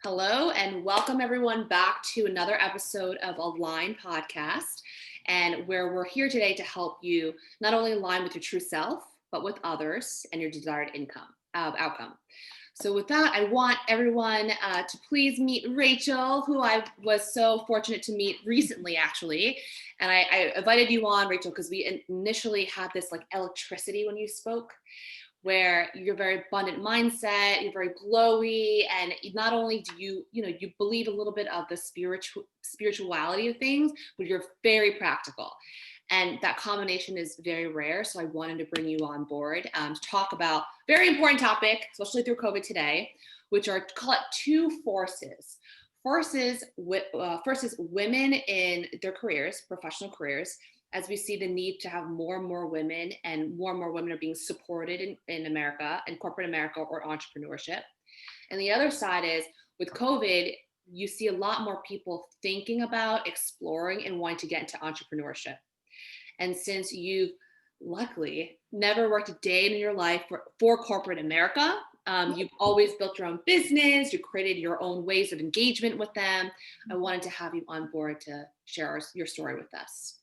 Hello, and welcome everyone back to another episode of Align Podcast, and where we're here today to help you not only align with your true self, but with others and your desired outcome. So, with that, I want everyone to please meet Rachel, who I was so fortunate to meet recently, actually. And I invited you on, Rachel, because we initially had this like electricity when you spoke, where you're very abundant mindset, you're very glowy, and not only do you believe a little bit of the spirituality of things, but you're very practical. And that combination is very rare. So I wanted to bring you on board to talk about very important topic, especially through COVID today, which are call it two forces. First is women in their careers, professional careers, as we see the need to have more and more women, and more women are being supported in America, in corporate America, or entrepreneurship. And the other side is with COVID, you see a lot more people thinking about exploring and wanting to get into entrepreneurship. And since you've luckily never worked a day in your life for corporate America, you've always built your own business, you created your own ways of engagement with them. I wanted to have you on board to share your story with us.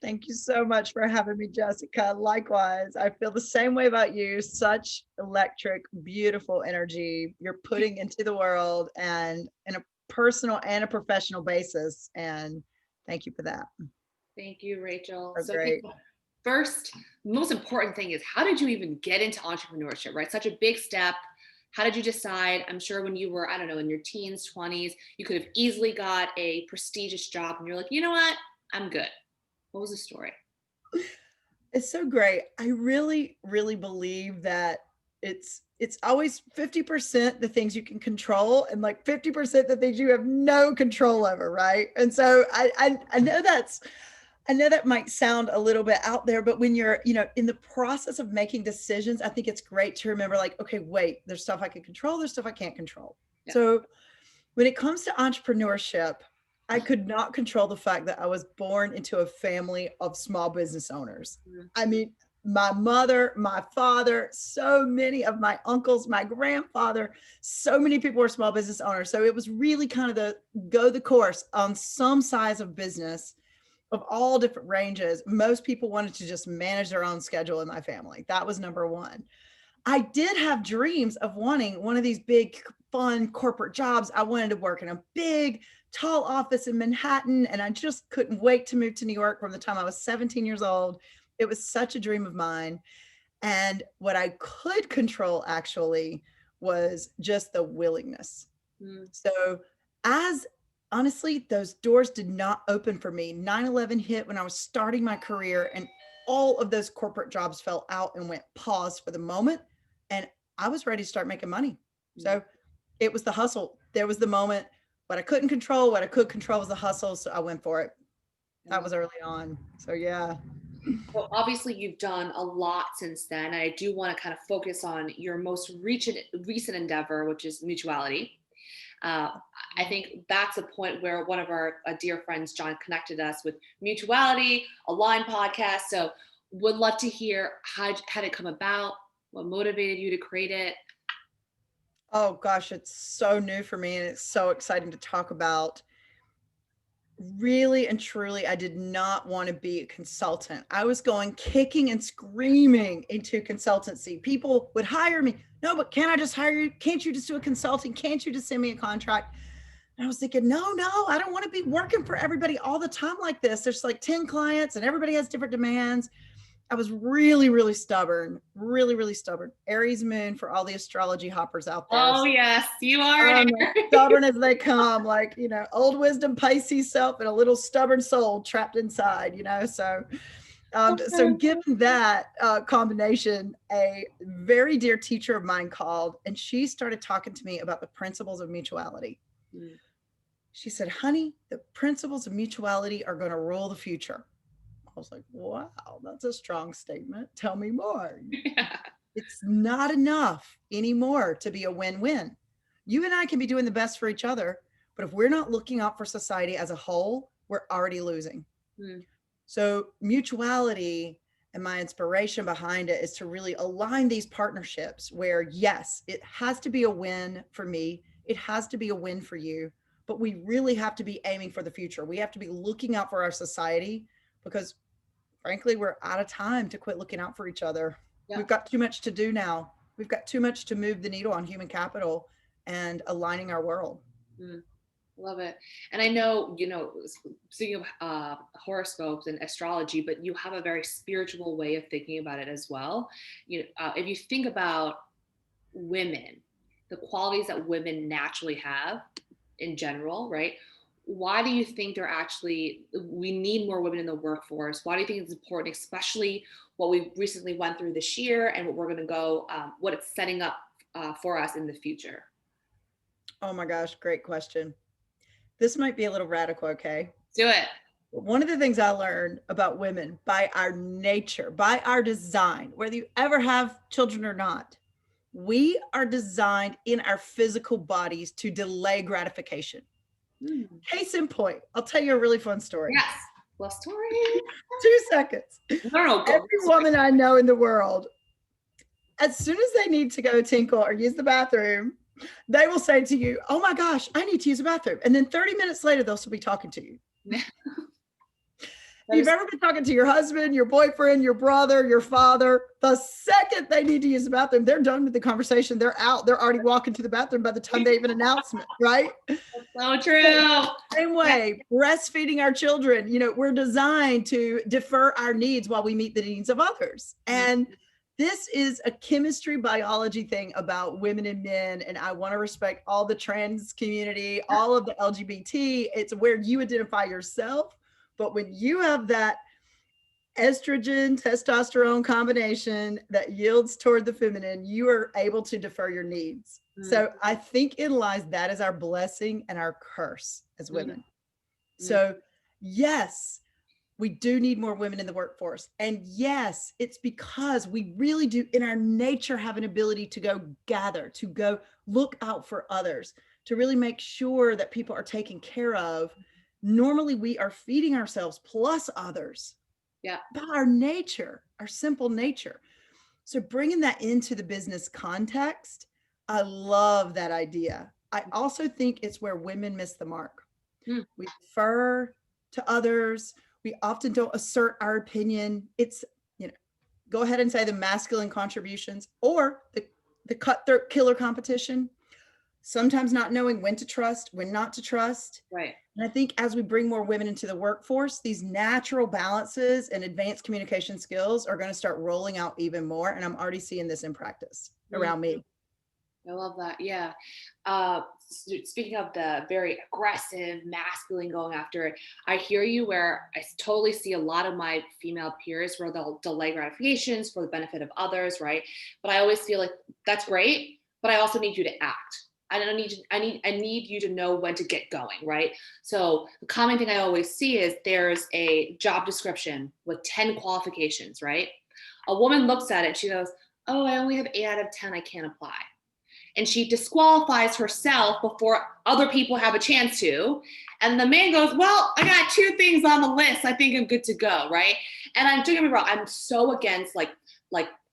Thank you so much for having me, Jessica. Likewise, I feel the same way about you. Such electric, beautiful energy you're putting into the world and in a personal and a professional basis. And thank you for that. Thank you, Rachel. So So I think great. first, the most important thing is how did you even get into entrepreneurship, right? Such a big step. How did you decide? I'm sure when you were, I don't know, in your teens, 20s, you could have easily got a prestigious job and you're like, you know what? I'm good. What was the story? It's so great. I really, really believe that it's always 50% the things you can control and like 50% the things you have no control over, right? And so I know I know that might sound a little bit out there, but when you're, in the process of making decisions, I think it's great to remember like, okay, wait, there's stuff I can control, there's stuff I can't control. Yeah. So when it comes to entrepreneurship, I could not control the fact that I was born into a family of small business owners. I mean, my mother, my father, so many of my uncles, my grandfather, so many people were small business owners. So it was really kind of the course on some size of business of all different ranges. Most people wanted to just manage their own schedule in my family. That was number one. I did have dreams of wanting one of these big, fun corporate jobs. I wanted to work in a big, tall office in Manhattan, and I just couldn't wait to move to New York from the time I was 17 years old. It was such a dream of mine. And what I could control actually was just the willingness. Mm. So, as honestly, those doors did not open for me. 9/11 hit when I was starting my career, and all of those corporate jobs fell out and went pause for the moment. And I was ready to start making money. So, it was the hustle. There was the moment. What I couldn't control, what I could control was the hustle. So, I went for it. That was early on. So, yeah. Well, obviously, you've done a lot since then. And I do want to kind of focus on your most recent endeavor, which is mutuality. Uh, I think that's a point where one of our dear friends, John, connected us with mutuality, Align podcast. So, would love to hear how did it come about, what motivated you to create it. Oh, gosh, it's so new for me and it's so exciting to talk about. Really and truly, I did not want to be a consultant. I was going kicking and screaming into consultancy. People would hire me. No, but can I just hire you? Can't you just do a consulting? Can't you just send me a contract? And I was thinking, no, I don't want to be working for everybody all the time like this. There's like 10 clients and everybody has different demands. I was really, really stubborn, really, really stubborn. Aries moon for all the astrology hoppers out there. Oh, yes, you are an I'm Aries. stubborn as they come, like, old wisdom Pisces self and a little stubborn soul trapped inside, so given that combination, a very dear teacher of mine called and she started talking to me about the principles of mutuality. Mm. She said, honey, the principles of mutuality are going to rule the future. I was like, wow, that's a strong statement. Tell me more. Yeah. It's not enough anymore to be a win-win. You and I can be doing the best for each other, but if we're not looking out for society as a whole, we're already losing. Mm. So mutuality and my inspiration behind it is to really align these partnerships where, yes, it has to be a win for me. it has to be a win for you, but we really have to be aiming for the future. We have to be looking out for our society because frankly, we're out of time to quit looking out for each other. Yeah. We've got too much to do now. We've got too much to move the needle on human capital and aligning our world. Mm. Love it. And I know, speaking of horoscopes and astrology, but you have a very spiritual way of thinking about it as well. If you think about women, the qualities that women naturally have in general, right? Why do you think we need more women in the workforce? Why do you think it's important, especially what we recently went through this year and what we're going to what it's setting up for us in the future? Oh my gosh, great question. This might be a little radical, okay? Do it. One of the things I learned about women by our nature, by our design, whether you ever have children or not, we are designed in our physical bodies to delay gratification. Case in point, I'll tell you a really fun story. Yes. Love story. 2 seconds. No, Every woman I know in the world, as soon as they need to go tinkle or use the bathroom, they will say to you, oh my gosh, I need to use the bathroom. And then 30 minutes later, they'll still be talking to you. If you've ever been talking to your husband, your boyfriend, your brother, your father, the second they need to use the bathroom, they're done with the conversation. They're out. They're already walking to the bathroom by the time they have an announcement, right? That's so true. Same way, breastfeeding our children, we're designed to defer our needs while we meet the needs of others. And this is a chemistry biology thing about women and men. And I want to respect all the trans community, all of the LGBT. It's where you identify yourself. But when you have that estrogen, testosterone combination that yields toward the feminine, you are able to defer your needs. So I think it lies that is our blessing and our curse as women. So yes, we do need more women in the workforce. And yes, it's because we really do in our nature have an ability to go gather, to go look out for others, to really make sure that people are taken care of. Normally we are feeding ourselves plus others. Yeah. By our nature, our simple nature. So bringing that into the business context, I love that idea. I also think it's where women miss the mark. We defer to others. We often don't assert our opinion. It's, go ahead and say the masculine contributions or the cutthroat killer competition. Sometimes not knowing when to trust, when not to trust. Right. And I think as we bring more women into the workforce, these natural balances and advanced communication skills are going to start rolling out even more. And I'm already seeing this in practice around me. I love that. Yeah. Speaking of the very aggressive, masculine going after it, I hear you where I totally see a lot of my female peers where they'll delay gratifications for the benefit of others, right? But I always feel like that's great, but I also need you to act. I need you to know when to get going, right? So the common thing I always see is there's a job description with 10 qualifications, right? A woman looks at it, she goes, oh, I only have 8 out of 10, I can't apply. And she disqualifies herself before other people have a chance to. And the man goes, well, I got 2 things on the list. I think I'm good to go, right? And don't get me wrong, I'm so against like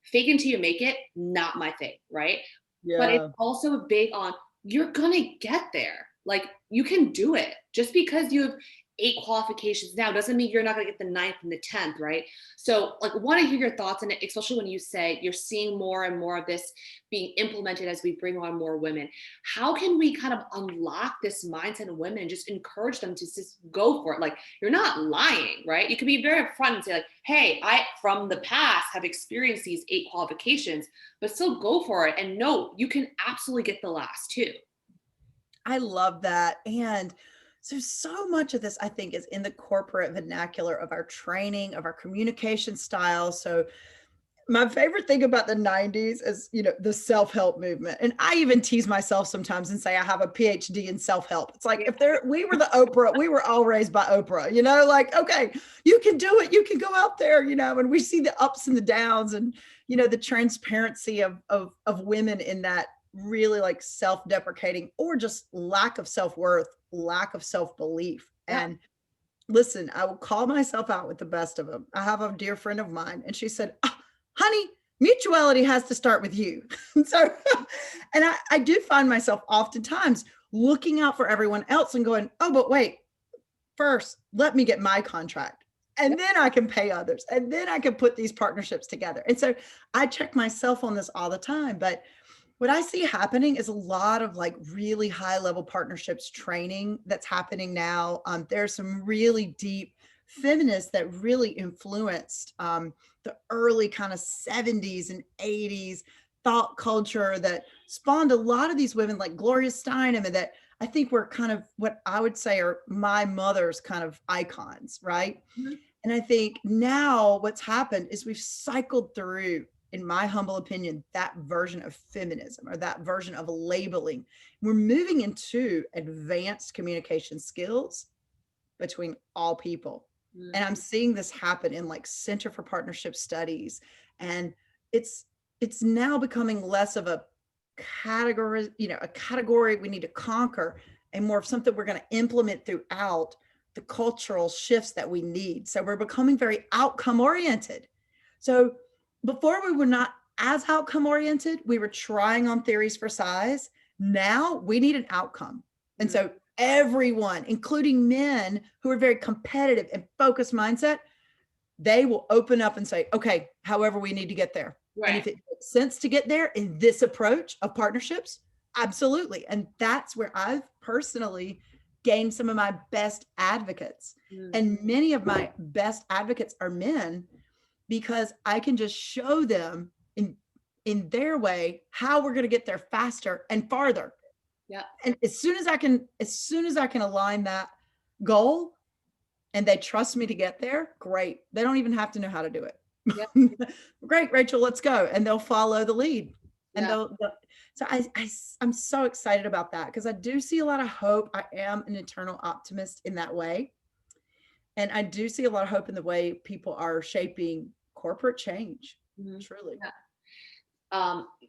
fake until you make it, not my thing, right? Yeah. But it's also big on you're gonna get there. Like you can do it. Just because you have 8 qualifications now doesn't mean you're not gonna get the 9th and the 10th, right? So like want to hear your thoughts on it, especially when you say you're seeing more and more of this being implemented as we bring on more women. How can we kind of unlock this mindset in women and just encourage them to just go for it? Like you're not lying, right? You can be very upfront and say like, hey, I from the past have experienced these 8 qualifications, but still go for it. And no, you can absolutely get the last 2. I love that. And so much of this, I think, is in the corporate vernacular of our training, of our communication style. So my favorite thing about the 90s is, the self-help movement. And I even tease myself sometimes and say I have a PhD in self-help. It's like we were the Oprah, we were all raised by Oprah, like, okay, you can do it. You can go out there, and we see the ups and the downs and, the transparency of women in that really like self-deprecating or just lack of self-worth, lack of self-belief. Yeah. And listen, I will call myself out with the best of them. I have a dear friend of mine and she said, honey, mutuality has to start with you. So, and I do find myself oftentimes looking out for everyone else and going, oh, but wait, first, let me get my contract. And then I can pay others. And then I can put these partnerships together. And so I check myself on this all the time. But what I see happening is a lot of like really high level partnerships training that's happening now. There's some really deep feminists that really influenced the early kind of 70s and 80s thought culture that spawned a lot of these women like Gloria Steinem, and that I think were kind of what I would say are my mother's kind of icons, right? Mhm. And I think now what's happened is we've cycled through, in my humble opinion, that version of feminism or that version of labeling. We're moving into advanced communication skills between all people. And I'm Mhm. seeing this happen in like Center for Partnership Studies. And it's it's now becoming less of a category, a category we need to conquer, and more of something we're going to implement throughout the cultural shifts that we need. So we're becoming very outcome oriented. So before we were not as outcome oriented, we were trying on theories for size. Now we need an outcome. And Mhm. so everyone, including men who are very competitive and focused mindset, they will open up and say, okay, however we need to get there. And Right. if it makes sense to get there in this approach of partnerships, absolutely. And that's where I've personally gained some of my best advocates. Mhm. And many of my best advocates are men, because I can just show them in their way how we're going to get there faster and farther. Yeah. And as soon as I can align that goal, and they trust me to get there, great. They don't even have to know how to do Yeah. it. Great, Rachel, let's go. And they'll follow the lead. And Yeah. so I'm so excited about that, because I do see a lot of hope. I am an eternal optimist in that way. And I do see a lot of hope in the way people are shaping corporate change. Mhm. Truly. Yeah.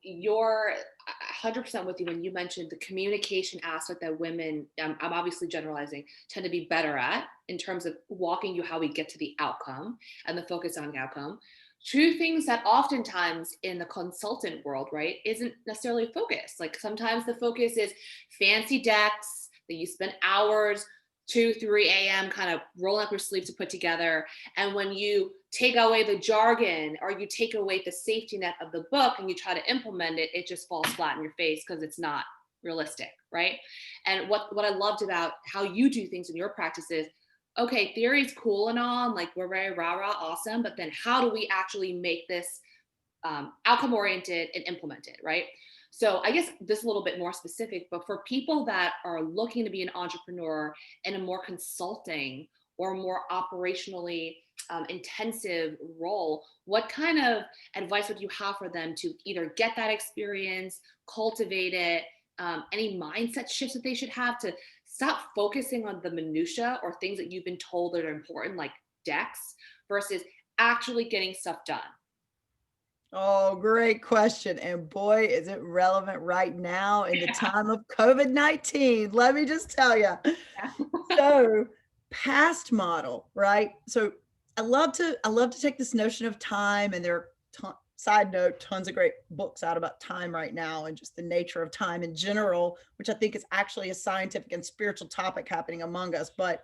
You're 100% with you when you mentioned the communication aspect that women, I'm obviously generalizing, tend to be better at in terms of walking you how we get to the outcome and the focus on the outcome. Two things that oftentimes in the consultant world, right, isn't necessarily focused. Like sometimes the focus is fancy decks that you spend hours, 2, 3 a.m. kind of rolling up your sleeve to put together. And when you take away the jargon or you take away the safety net of the book and you try to implement it, it just falls flat in your face because it's not realistic, right? And what I loved about how you do things in your practice is, okay, theory is cool and all, and like we're very rah-rah awesome, but then how do we actually make this outcome oriented and implement it, right? So I guess this is a little bit more specific, but for people that are looking to be an entrepreneur in a more consulting or more operationally intensive role, what kind of advice would you have for them to either get that experience, cultivate it, any mindset shifts that they should have to stop focusing on the minutia or things that you've been told that are important, like decks, versus actually getting stuff done? Oh, great question. And boy, is it relevant right now in the time of COVID-19. Let me just tell you. Yeah. So, past model, right? So, I love to take this notion of time, and there are side note, tons of great books out about time right now and just the nature of time in general, which I think is actually a scientific and spiritual topic happening among us. But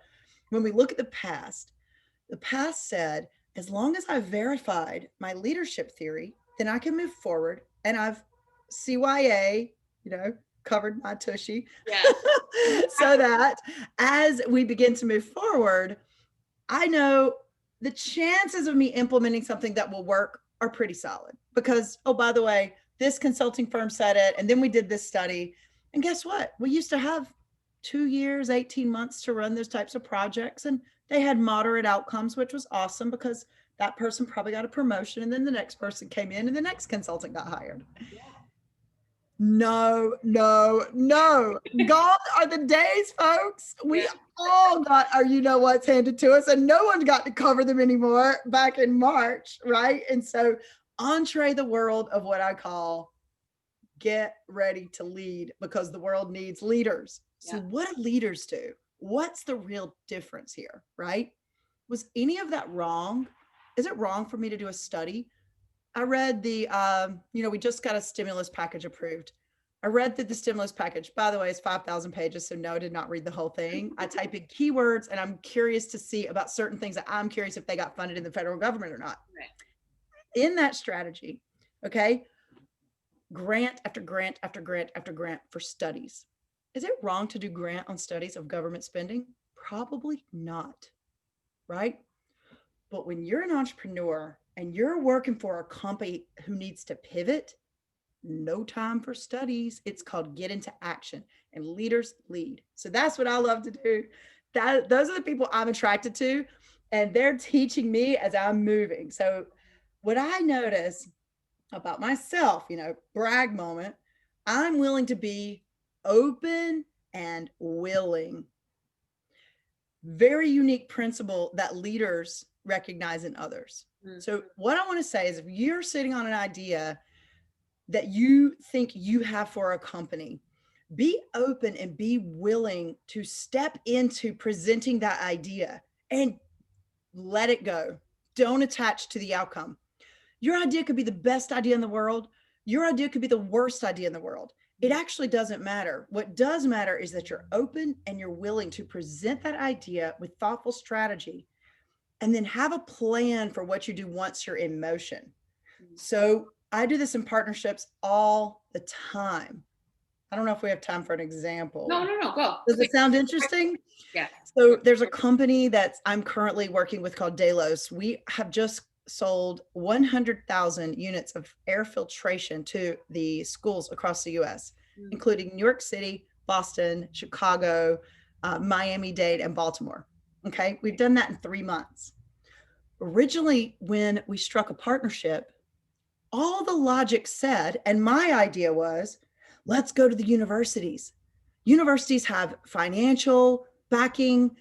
when we look at the past said, as long as I've verified my leadership theory, then I can move forward. And I've CYA, covered my tushy Yeah. so that as we begin to move forward, I know the chances of me implementing something that will work are pretty solid, because, oh, by the way, this consulting firm said it. And then we did this study. And guess what? We used to have 2 years, 18 months to run those types of projects. And they had moderate outcomes, which was awesome, because that person probably got a promotion. And then the next person came in and the next consultant got hired. No, no, no. Gone are the days, folks. We Yeah. all got our what's handed to us, and no one got to cover them anymore back in March, right? And so, entree the world of what I call get ready to lead, because the world needs leaders. So, Yeah. what do leaders do? What's the real difference here, right? Was any of that wrong? Is it wrong for me to do a study I read we just got a stimulus package approved. I read through the stimulus package. By the way, it's 5,000 pages. So no, I did not read the whole thing. I type in keywords and I'm curious to see about certain things that I'm curious if they got funded in the federal government or not. Right. In that strategy, okay, grant after grant after grant after grant for studies. Is it wrong to do grant on studies of government spending? Probably not, right? But when you're an entrepreneur and you're working for a company who needs to pivot, no time for studies. It's called get into action, and leaders lead. So that's what I love to do. Those are the people I'm attracted to, and they're teaching me as I'm moving. So what I notice about myself, brag moment, I'm willing to be open and willing. Very unique principle that leaders recognize in others. Mm-hmm. So what I want to say is if you're sitting on an idea that you think you have for a company, be open and be willing to step into presenting that idea and let it go. Don't attach to the outcome. Your idea could be the best idea in the world. Your idea could be the worst idea in the world. It actually doesn't matter. What does matter is that you're open and you're willing to present that idea with thoughtful strategy and then have a plan for what you do once you're in motion. So I do this in partnerships all the time. I don't know if we have time for an example. No, go. Does it sound interesting? Yeah. So there's a company that I'm currently working with called Delos. We have just sold 100,000 units of air filtration to the schools across the US, including New York City, Boston, Chicago, Miami-Dade, and Baltimore. Okay, we've done that in 3 months. Originally, when we struck a partnership, all the logic said, and my idea was, let's go to the universities. Universities have financial backing.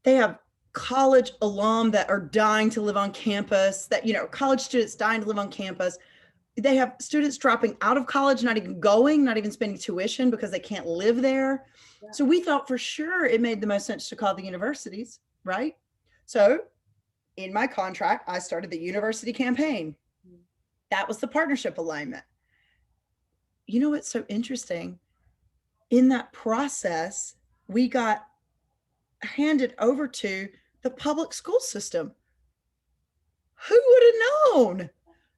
They have college alum that are dying to live on campus, that, college students dying to live on campus. They have students dropping out of college, not even going, not even spending tuition because they can't live there. Yeah. So we thought for sure it made the most sense to call the universities, right? So in my contract, I started the university campaign. That was the partnership alignment. You know what's so interesting? In that process, we got handed over to the public school system. Who would have known?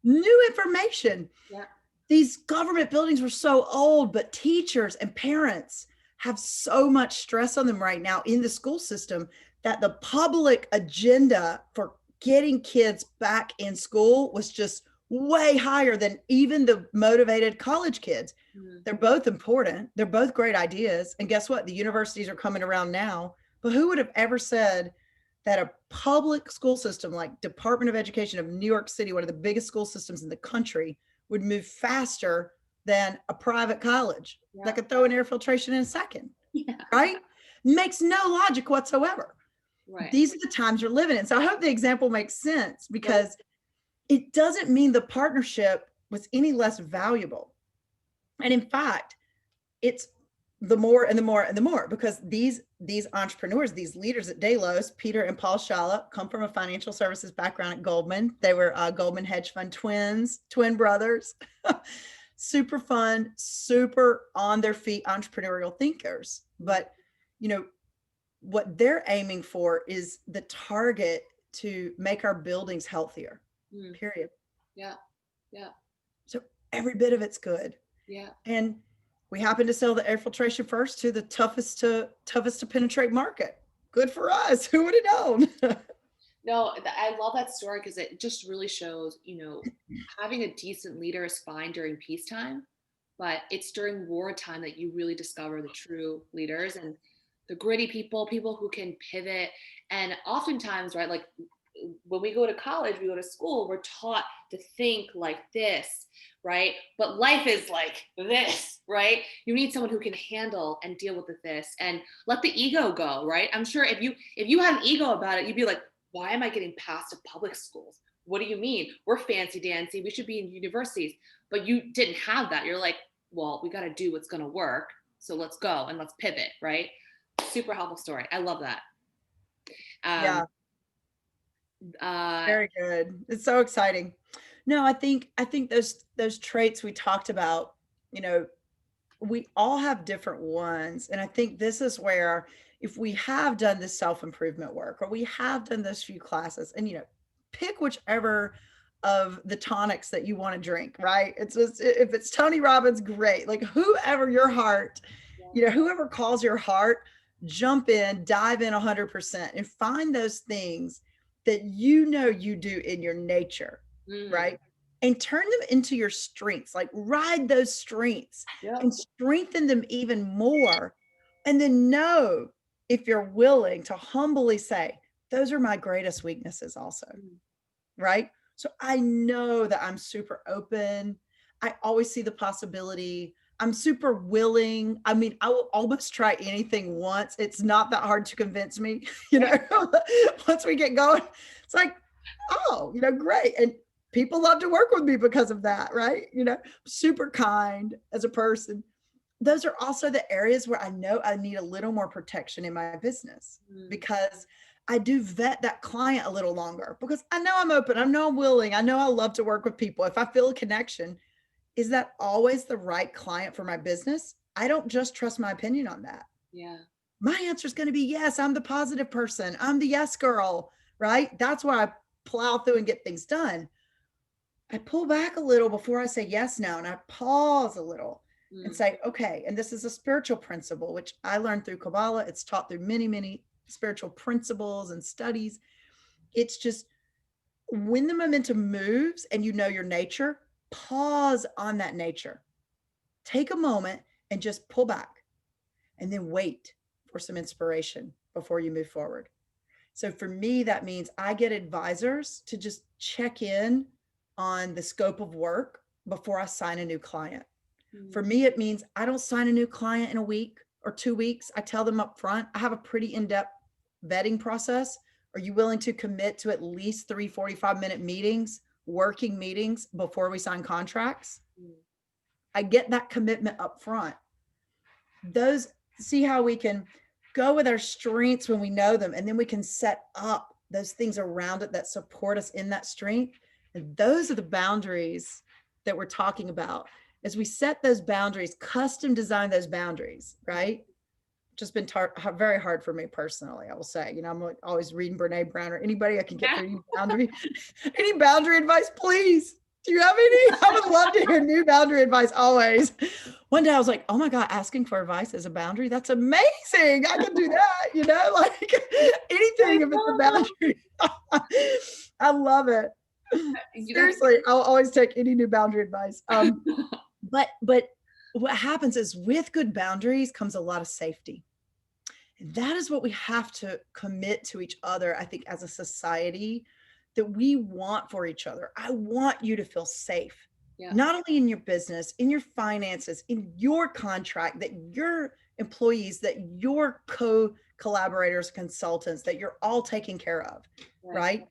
New information. Yeah. These government buildings were so old, but teachers and parents have so much stress on them right now in the school system that the public agenda for getting kids back in school was just way higher than even the motivated college kids. Mm-hmm. They're both important. They're both great ideas. And guess what? The universities are coming around now. But who would have ever said that a public school system like Department of Education of New York City, one of the biggest school systems in the country, would move faster than a private college that could throw in air filtration in a second, right? Makes no logic whatsoever. Right. These are the times you're living in. So I hope the example makes sense because it doesn't mean the partnership was any less valuable. And in fact, it's the more and the more and the more because these entrepreneurs, these leaders at Delos, Peter and Paul Shala, come from a financial services background at Goldman. They were Goldman hedge fund twin brothers, super fun, super on their feet entrepreneurial thinkers. But, what they're aiming for is the target to make our buildings healthier. Period. Yeah. So every bit of it's good. Yeah. And we happen to sell the air filtration first to the toughest to penetrate market. Good for us. Who would have known? No, I love that story because it just really shows, having a decent leader is fine during peacetime, but it's during wartime that you really discover the true leaders and the gritty people who can pivot. And oftentimes, right, like when we go to college, we go to school, we're taught to think like this, right? But life is like this, right? You need someone who can handle and deal with this and let the ego go, right? I'm sure if you had an ego about it, you'd be like, why am I getting passed to public schools? What do you mean? We're fancy dancy. We should be in universities. But you didn't have that. You're like, well, we got to do what's going to work. So let's go and let's pivot, right? Super helpful story. I love that. Yeah. Very good. It's so exciting. No, I think those traits we talked about, you know, we all have different ones. And I think this is where if we have done this self-improvement work or we have done those few classes and pick whichever of the tonics that you want to drink, right? It's just if it's Tony Robbins, great. Like whoever your heart, whoever calls your heart, jump in, dive in 100% and find those things that you do in your nature, Mm. right? And turn them into your strengths, like ride those strengths Yep. and strengthen them even more. And then know if you're willing to humbly say, those are my greatest weaknesses also, Mm. right? So I know that I'm super open. I always see the possibility. I'm super willing. I mean, I will almost try anything once. It's not that hard to convince me, once we get going, it's like, oh, great. And people love to work with me because of that, right? Super kind as a person. Those are also the areas where I know I need a little more protection in my business Mm. because I do vet that client a little longer because I know I'm open. I know I'm willing. I know I love to work with people. If I feel a connection, is that always the right client for my business? I don't just trust my opinion on that. Yeah. My answer is going to be yes. I'm the positive person. I'm the yes girl, right? That's why I plow through and get things done. I pull back a little before I say yes now and I pause a little and Mm. say, okay, and this is a spiritual principle, which I learned through Kabbalah. It's taught through many, many spiritual principles and studies. It's just when the momentum moves and you know your nature, pause on that nature. Take a moment and just pull back and then wait for some inspiration before you move forward. So for me, that means I get advisors to just check in on the scope of work before I sign a new client. For Mm. me, it means I don't sign a new client in a week or 2 weeks. I tell them up front, I have a pretty in-depth vetting process. Are you willing to commit to at least 3 45-minute meetings, working meetings before we sign contracts? Mm. I get that commitment up front. Those, see how we can go with our strengths when we know them, and then we can set up those things around it that support us in that strength. And those are the boundaries that we're talking about. As we set those boundaries, custom design those boundaries, right? Just been very hard for me personally, I will say. I'm like always reading Brene Brown or anybody I can get Yeah. for any boundary, any boundary advice, please. Do you have any? I would love to hear new boundary advice always. One day I was like, oh my God, asking for advice is a boundary. That's amazing. I can do that, like anything if it's a boundary. I love it. You guys. Seriously, I'll always take any new boundary advice. But what happens is with good boundaries comes a lot of safety. And that is what we have to commit to each other, I think, as a society that we want for each other. I want you to feel safe, Yeah. not only in your business, in your finances, in your contract, that your employees, that your co-collaborators, consultants, that you're all taken care of, Right. right?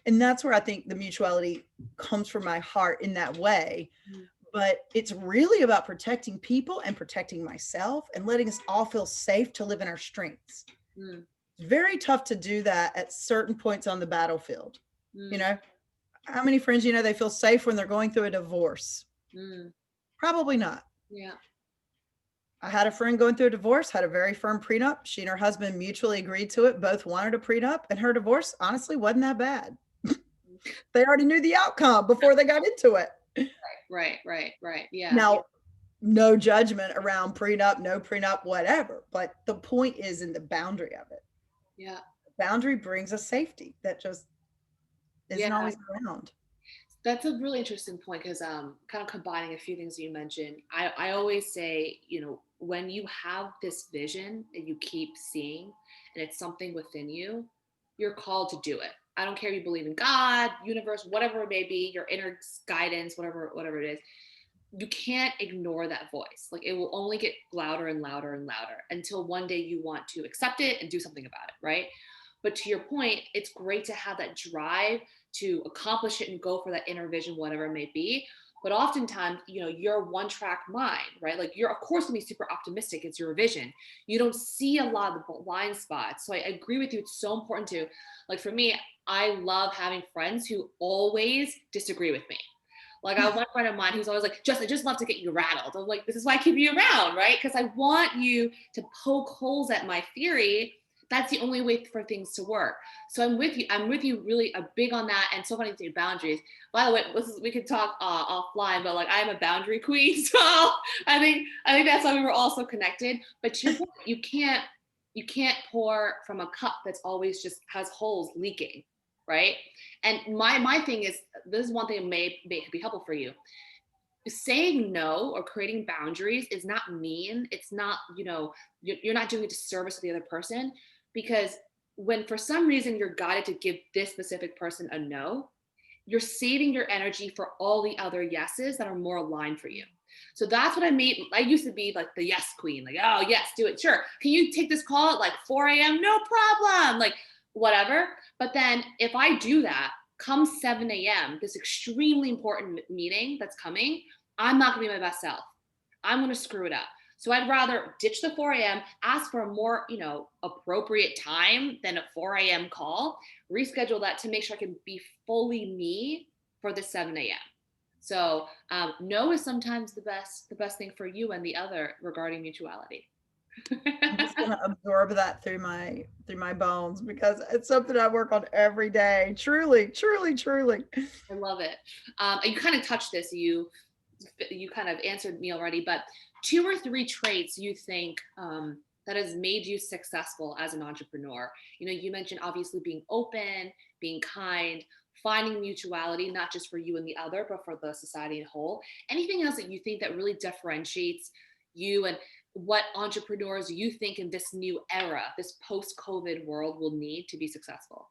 And that's where I think the mutuality comes from my heart in that way. Mm. But it's really about protecting people and protecting myself and letting us all feel safe to live in our strengths. Mm. It's very tough to do that at certain points on the battlefield. You Mm. know, how many friends, they feel safe when they're going through a divorce? Mm. Probably not. Yeah. I had a friend going through a divorce, had a very firm prenup. She and her husband mutually agreed to it. Both wanted a prenup, and her divorce honestly wasn't that bad. They already knew the outcome before they got into it. Right. Yeah. Now, no judgment around prenup, no prenup, whatever. But the point is in the boundary of it. Yeah. Boundary brings a safety that just isn't Yeah. always around. That's a really interesting point because kind of combining a few things that you mentioned. I always say, when you have this vision that you keep seeing and it's something within you, you're called to do it. I don't care if you believe in God, universe, whatever it may be, your inner guidance, whatever it is. You can't ignore that voice. Like it will only get louder and louder and louder until one day you want to accept it and do something about it, right? But to your point, it's great to have that drive to accomplish it and go for that inner vision, whatever it may be. But oftentimes, you're one track mind, right? Like you're of course gonna be super optimistic. It's your vision. You don't see a lot of the blind spots. So I agree with you. It's so important to, like for me, I love having friends who always disagree with me. Like I have one friend of mine who's always like, I just love to get you rattled. I'm like, this is why I keep you around, right? Because I want you to poke holes at my theory. That's the only way for things to work. So I'm with you. I'm with you really big on that. And so many boundaries. By the way, we could talk offline, but like I am a boundary queen. So I think that's why we were also connected. But you can't pour from a cup that's always just has holes leaking, right? And my thing is, this is one thing that may be helpful for you. Saying no or creating boundaries is not mean. It's not, you're not doing a disservice to the other person, because when for some reason you're guided to give this specific person a no, you're saving your energy for all the other yeses that are more aligned for you. So that's what I used to be like the yes queen, like, oh yes, do it. Sure. Can you take this call at like 4 a.m.? No problem. Like whatever. But then if I do that, come 7 a.m., this extremely important meeting that's coming, I'm not gonna be my best self. I'm gonna screw it up. So I'd rather ditch the 4 a.m., ask for a more, appropriate time than a 4 a.m. call, reschedule that to make sure I can be fully me for the 7 a.m. So no is sometimes the best thing for you and the other regarding mutuality. I'm just gonna absorb that through my bones, because it's something I work on every day. Truly, truly, truly. I love it. You kind of touched this. You kind of answered me already, but 2 or 3 traits you think that has made you successful as an entrepreneur. You mentioned obviously being open, being kind, finding mutuality, not just for you and the other, but for the society in whole. Anything else that you think that really differentiates you, and what entrepreneurs you think in this new era, this post-COVID world, will need to be successful?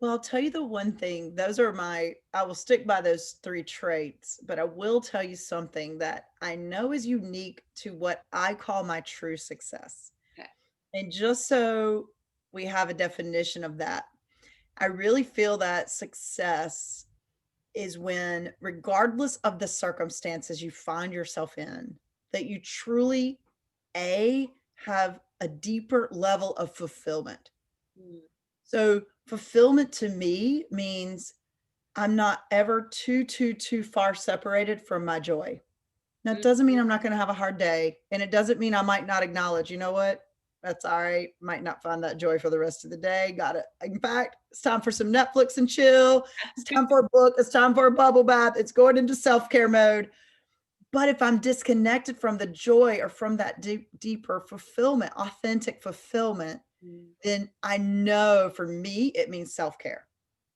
Well, I'll tell you the one thing, I will stick by those 3 traits, but I will tell you something that I know is unique to what I call my true success. Okay. And just so we have a definition of that, I really feel that success is when, regardless of the circumstances you find yourself in, that you truly, have a deeper level of fulfillment. Mm. So fulfillment to me means I'm not ever too far separated from my joy. That doesn't mean I'm not going to have a hard day. And it doesn't mean I might not acknowledge, you know what? That's all right. Might not find that joy for the rest of the day. Got it. In fact, it's time for some Netflix and chill. It's time for a book. It's time for a bubble bath. It's going into self-care mode. But if I'm disconnected from the joy or from that deeper fulfillment, authentic fulfillment, then I know for me, it means self-care.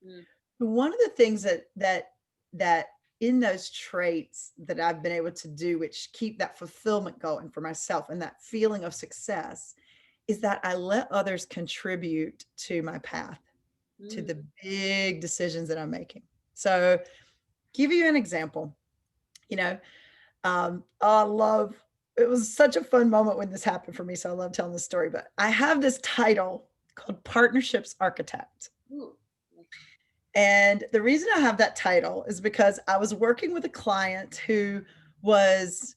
Mm. One of the things that in those traits that I've been able to do, which keep that fulfillment going for myself and that feeling of success, is that I let others contribute to my path, to the big decisions that I'm making. So give you an example, it was such a fun moment when this happened for me. So I love telling this story, but I have this title called Partnerships Architect. Ooh. And the reason I have that title is because I was working with a client who was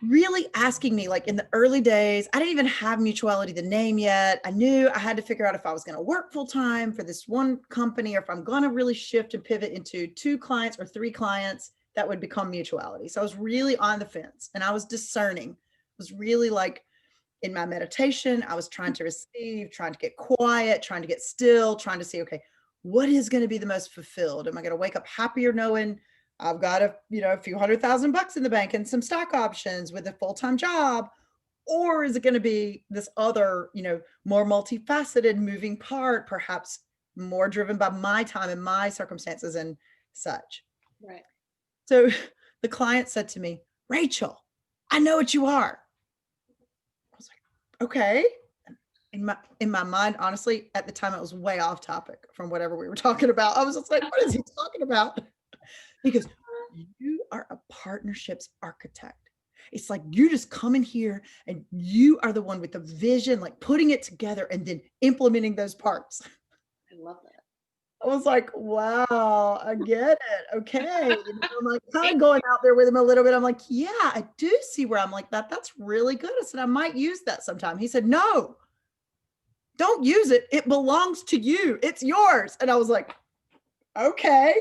really asking me, like in the early days, I didn't even have Mutuality, the name yet. I knew I had to figure out if I was going to work full time for this one company, or if I'm going to really shift and pivot into 2 clients or 3 clients that would become Mutuality. So I was really on the fence, and I was discerning. I was really like in my meditation, I was trying to receive, trying to get quiet, trying to get still, trying to see, okay, what is going to be the most fulfilled? Am I going to wake up happier knowing I've got a few $100,000 in the bank and some stock options with a full-time job? Or is it going to be this other, more multifaceted moving part, perhaps more driven by my time and my circumstances and such? Right. So the client said to me, Rachel, I know what you are. I was like, okay. In my mind, honestly, at the time, it was way off topic from whatever we were talking about. I was just like, what is he talking about? Because you are a partnerships architect. It's like you just come in here and you are the one with the vision, like putting it together and then implementing those parts. I love that. I was like, wow, I get it. Okay. I'm like kind of going out there with him a little bit. I'm like, yeah, I do see where I'm like that. That's really good. I said, I might use that sometime. He said, no, don't use it. It belongs to you. It's yours. And I was like, okay.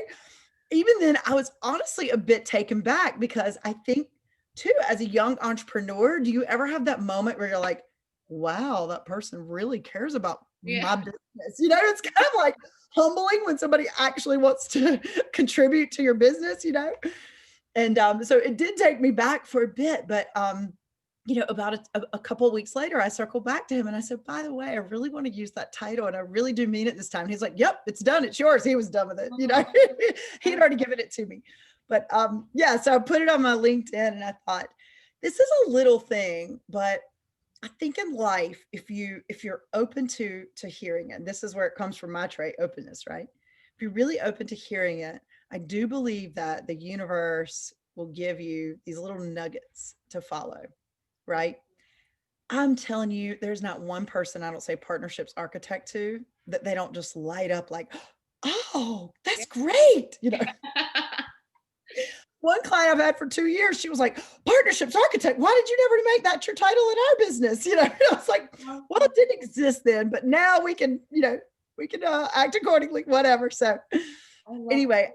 even then, I was honestly a bit taken back because I think too, as a young entrepreneur, do you ever have that moment where you're like, wow, that person really cares about Yeah. my business? It's kind of like humbling when somebody actually wants to contribute to your business, And so it did take me back for a bit, but about a couple of weeks later, I circled back to him and I said, by the way, I really want to use that title and I really do mean it this time. And he's like, yep, it's done. It's yours. He was done with it. Oh, He had already given it to me. But yeah, so I put it on my LinkedIn and I thought, this is a little thing, but I think in life, if you're open to hearing it, this is where it comes from my trait, openness, right? If you're really open to hearing it, I do believe that the universe will give you these little nuggets to follow, right? I'm telling you, there's not one person I don't say partnerships architect to that they don't just light up like, oh, yeah. that's great. One client I've had for 2 years, she was like, partnerships architect, why did you never make that your title in our business? I was like, well, it didn't exist then, but now we can act accordingly, whatever. So I love anyway,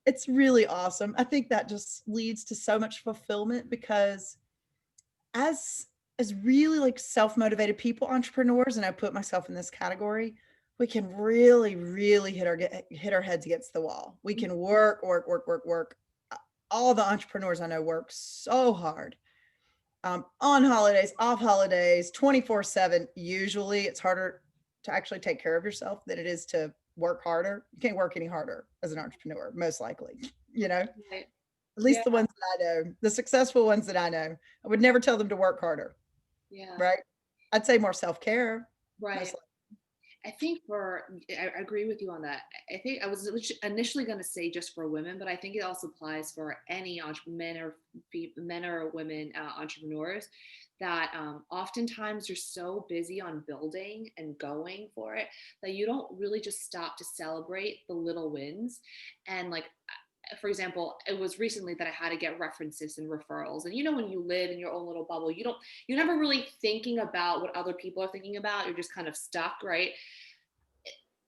it's really awesome. I think that just leads to so much fulfillment because as as really like self-motivated people, entrepreneurs, and I put myself in this category, we can really, really hit our heads against the wall. We can work, work, work, work, work. All the entrepreneurs I know work so hard. On holidays, off holidays, 24/7. Usually it's harder to actually take care of yourself than it is to work harder. You can't work any harder as an entrepreneur, most likely, you know, it. at Yeah. least the ones that I know, the successful ones that I know. I would never tell them to work harder, Yeah. right? I'd say more self-care, Right. most likely. I think I agree with you on that. I think I was initially going to say just for women, but I think it also applies for any men or women entrepreneurs that oftentimes you're so busy on building and going for it that you don't really just stop to celebrate the little wins. And like, for example, it was recently that I had to get references and referrals. And when you live in your own little bubble, you're never really thinking about what other people are thinking about. You're just kind of stuck, right?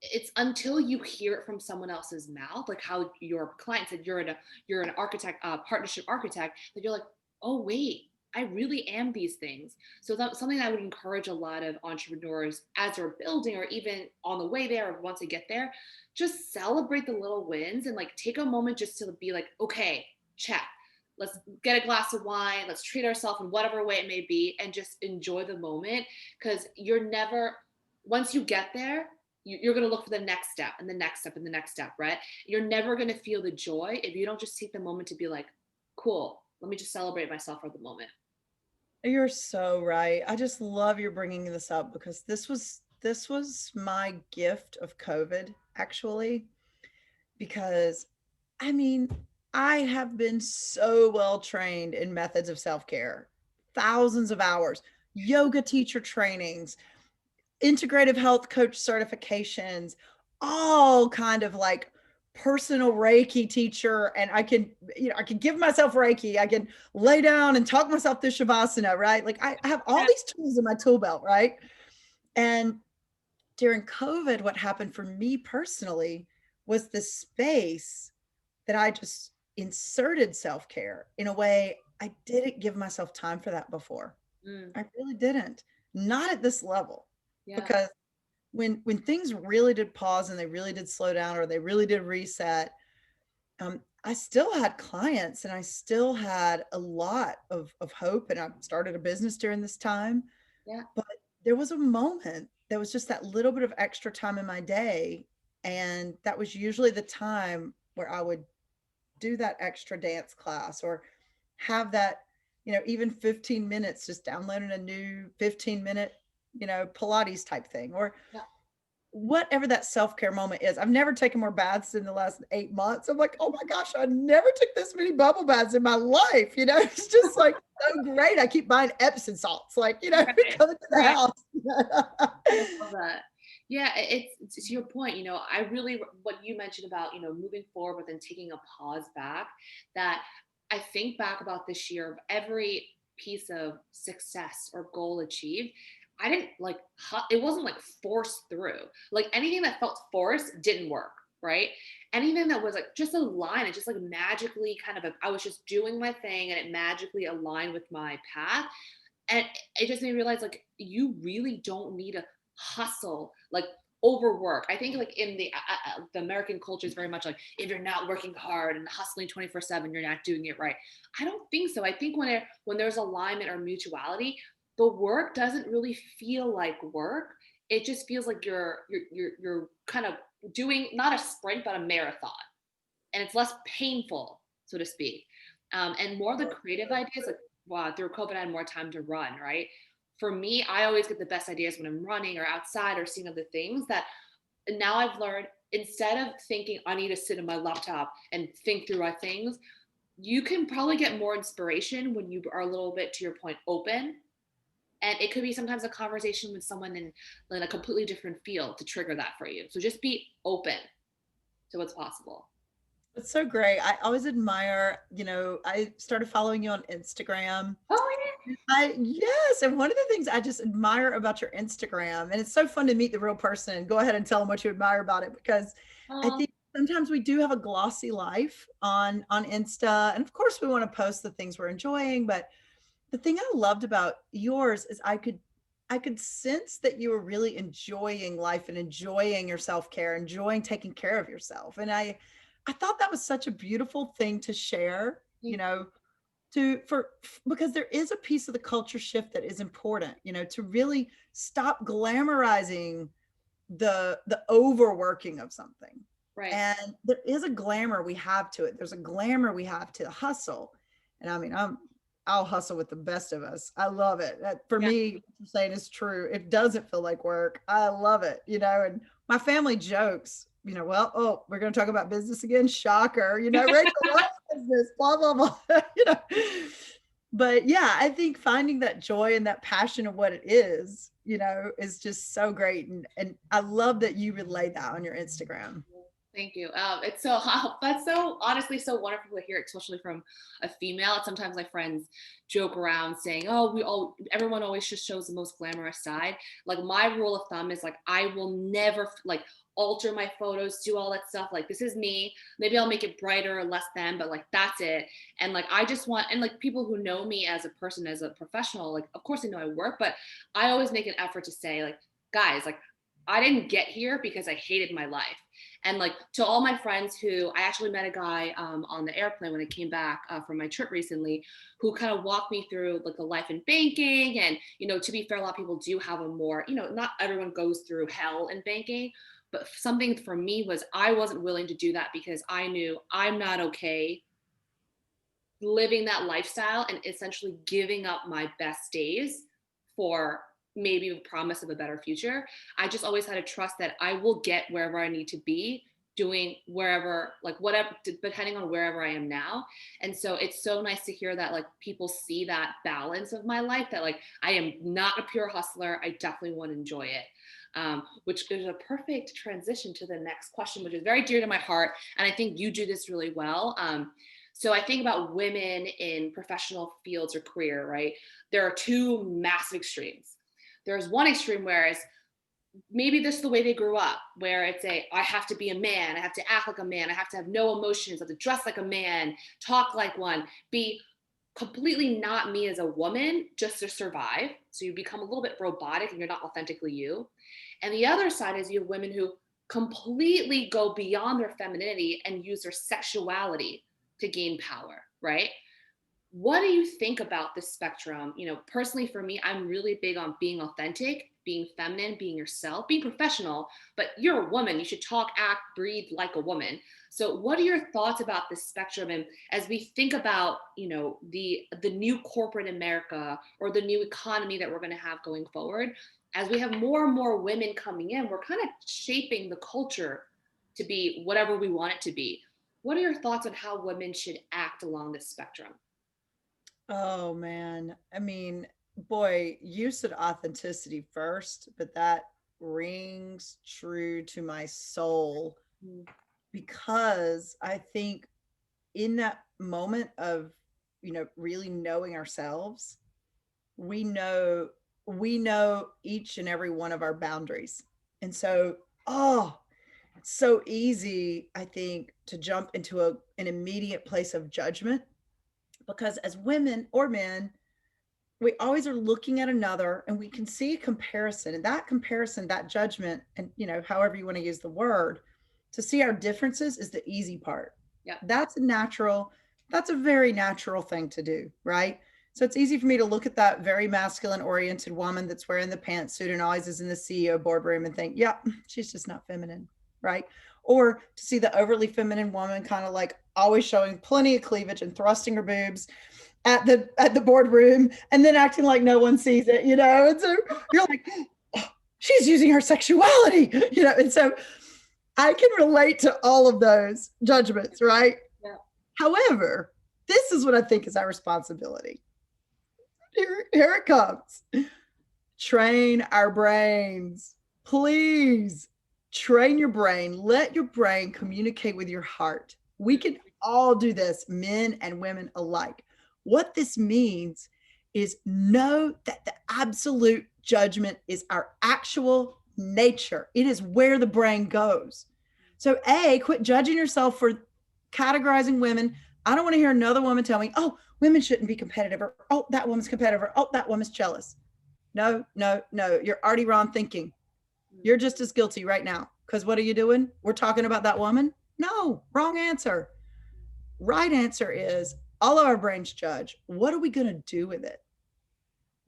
It's until you hear it from someone else's mouth, like how your client said you're an architect, partnership architect, that you're like, oh wait, I really am these things. So that's something that I would encourage a lot of entrepreneurs as they're building, or even on the way there, or once they get there, just celebrate the little wins and like take a moment just to be like, okay, check. Let's get a glass of wine. Let's treat ourselves in whatever way it may be, and just enjoy the moment. Because you're never, once you get there, you're going to look for the next step and the next step and the next step, right? You're never going to feel the joy if you don't just take the moment to be like, cool, let me just celebrate myself for the moment. You're so right. I just love you bringing this up because this was my gift of COVID, actually, because I mean, I have been so well trained in methods of self-care, thousands of hours, yoga teacher trainings, integrative health coach certifications, all kind of like personal Reiki teacher. And I can give myself Reiki. I can lay down and talk myself through Shavasana, right? Like I have all Yeah. these tools in my tool belt, right? And during COVID, what happened for me personally was the space that I just inserted self-care in a way I didn't give myself time for that before. Mm, I really didn't. Not at this level. yeah. Because when things really did pause and they really did slow down or they really did reset, I still had clients and I still had a lot of hope. And I started a business during this time. Yeah. But there was a moment, there was just that little bit of extra time in my day. And that was usually the time where I would do that extra dance class or have that, even 15 minutes, just downloading a new 15-minute, Pilates type thing or Yeah. whatever that self-care moment is. I've never taken more baths in the last 8 months. I'm like, oh my gosh, I never took this many bubble baths in my life. It's just like so great. I keep buying Epsom salts, like, Right. coming to the Right. house. I love that. Yeah, it's to your point. I really, what you mentioned about moving forward and taking a pause back. That I think back about this year of every piece of success or goal achieved. I didn't like it wasn't like forced through. Like anything that felt forced didn't work. right? Anything that was like just a line, it just like magically kind of, I was just doing my thing and it magically aligned with my path. And it just made me realize like you really don't need to hustle, like overwork. I think like in the American culture is very much like if you're not working hard and hustling 24/7, you're not doing it right. I don't think so. I think when there's alignment or mutuality, the work doesn't really feel like work. It just feels like you're kind of doing not a sprint but a marathon, and it's less painful, so to speak. And more of the creative ideas, like wow, through COVID, I had more time to run, right? For me, I always get the best ideas when I'm running or outside or seeing other things that now I've learned instead of thinking I need to sit in my laptop and think through our things, you can probably get more inspiration when you are a little bit, to your point, open. And it could be sometimes a conversation with someone in a completely different field to trigger that for you. So just be open to what's possible. It's so great. I always admire, I started following you on Instagram. Oh, Yes, and one of the things I just admire about your Instagram, and it's so fun to meet the real person. Go ahead and tell them what you admire about it, because I yeah. think sometimes we do have a glossy life on Insta, and of course we want to post the things we're enjoying, but the thing I loved about yours is I could sense that you were really enjoying life and enjoying your self-care, enjoying taking care of yourself. And I thought that was such a beautiful thing to share, to for because there is a piece of the culture shift that is important, to really stop glamorizing the overworking of something. Right. And there is a glamour we have to it. There's a glamour we have to hustle. And I mean, I'll hustle with the best of us. I love it. For Yeah. me, what you're saying is true. It doesn't feel like work. I love it, and my family jokes, well, oh, we're going to talk about business again. Shocker. Rachel loves business, blah, blah, blah. But yeah, I think finding that joy and that passion of what it is just so great. And I love that you relay that on your Instagram. Thank you. It's so that's so honestly so wonderful to hear, especially from a female. Sometimes my friends joke around saying, "Oh, everyone always just shows the most glamorous side." Like my rule of thumb is like I will never like alter my photos, do all that stuff. Like this is me. Maybe I'll make it brighter or less than, but like that's it. And like I just want, and like people who know me as a person, as a professional, like of course they know I work, but I always make an effort to say like, guys, like I didn't get here because I hated my life. And like to all my friends who I actually met a guy on the airplane when I came back from my trip recently, who kind of walked me through like the life in banking. And, to be fair, a lot of people do have a more, not everyone goes through hell in banking. But something for me was I wasn't willing to do that because I knew I'm not okay living that lifestyle and essentially giving up my best days for maybe the promise of a better future. I just always had to trust that I will get wherever I need to be doing wherever, like whatever, depending on wherever I am now. And so it's so nice to hear that like people see that balance of my life, that like I am not a pure hustler. I definitely want to enjoy it. Which is a perfect transition to the next question, which is very dear to my heart. And I think you do this really well. So I think about women in professional fields or career, right? There are two massive extremes. There's one extreme where it's maybe this is the way they grew up, where it's I have to be a man, I have to act like a man, I have to have no emotions, I have to dress like a man, talk like one, be completely not me as a woman just to survive. So you become a little bit robotic and you're not authentically you. And the other side is you have women who completely go beyond their femininity and use their sexuality to gain power, right? What do you think about this spectrum? Personally for me, I'm really big on being authentic, being feminine, being yourself, being professional, but you're a woman. You should talk, act, breathe like a woman. So what are your thoughts about this spectrum? And as we think about, the new corporate America or the new economy that we're going to have going forward, as we have more and more women coming in, we're kind of shaping the culture to be whatever we want it to be. What are your thoughts on how women should act along this spectrum? Oh man. I mean, boy, you said authenticity first, but that rings true to my soul, Mm. because I think in that moment of, really knowing ourselves, we know we know each and every one of our boundaries. And so, oh, It's so easy, I think, to jump into an immediate place of judgment because as women or men, we always are looking at another and we can see a comparison, and that comparison, that judgment, and however you want to use the word, to see our differences is the easy part. Yeah. That's a very natural thing to do, right? So it's easy for me to look at that very masculine oriented woman that's wearing the pantsuit and always is in the CEO boardroom and think, yeah, she's just not feminine, right? Or to see the overly feminine woman kind of like always showing plenty of cleavage and thrusting her boobs at the boardroom and then acting like no one sees it, and so you're like, oh, she's using her sexuality, and so I can relate to all of those judgments, right? Yeah. However, this is what I think is our responsibility. Here it comes. Train our brains. Please train your brain. Let your brain communicate with your heart. We can all do this, men and women alike. What this means is know that the absolute judgment is our actual nature. It is where the brain goes. So, quit judging yourself for categorizing women. I don't want to hear another woman tell me, oh, women shouldn't be competitive, or oh, that woman's competitive, or oh, that woman's jealous. No, no, no. You're already wrong thinking. You're just as guilty right now. Because what are you doing? We're talking about that woman? No, wrong answer. Right answer is all of our brains judge. What are we going to do with it?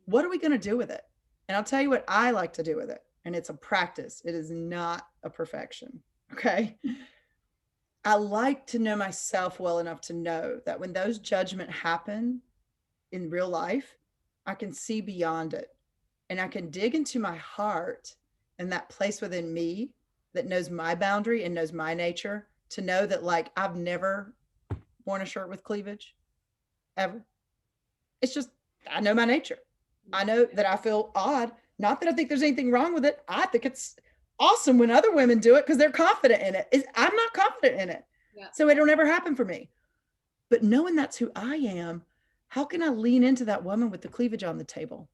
What are we going to do with it? And I'll tell you what I like to do with it. And it's a practice. It is not a perfection. Okay. I like to know myself well enough to know that when those judgments happen in real life, I can see beyond it and I can dig into my heart and that place within me that knows my boundary and knows my nature to know that, like, I've never worn a shirt with cleavage ever. It's just, I know my nature. I know that I feel odd. Not that I think there's anything wrong with it. I think it's awesome when other women do it because they're confident in it. I'm not confident in it. Yeah. So it'll never happen for me. But knowing that's who I am, how can I lean into that woman with the cleavage on the table?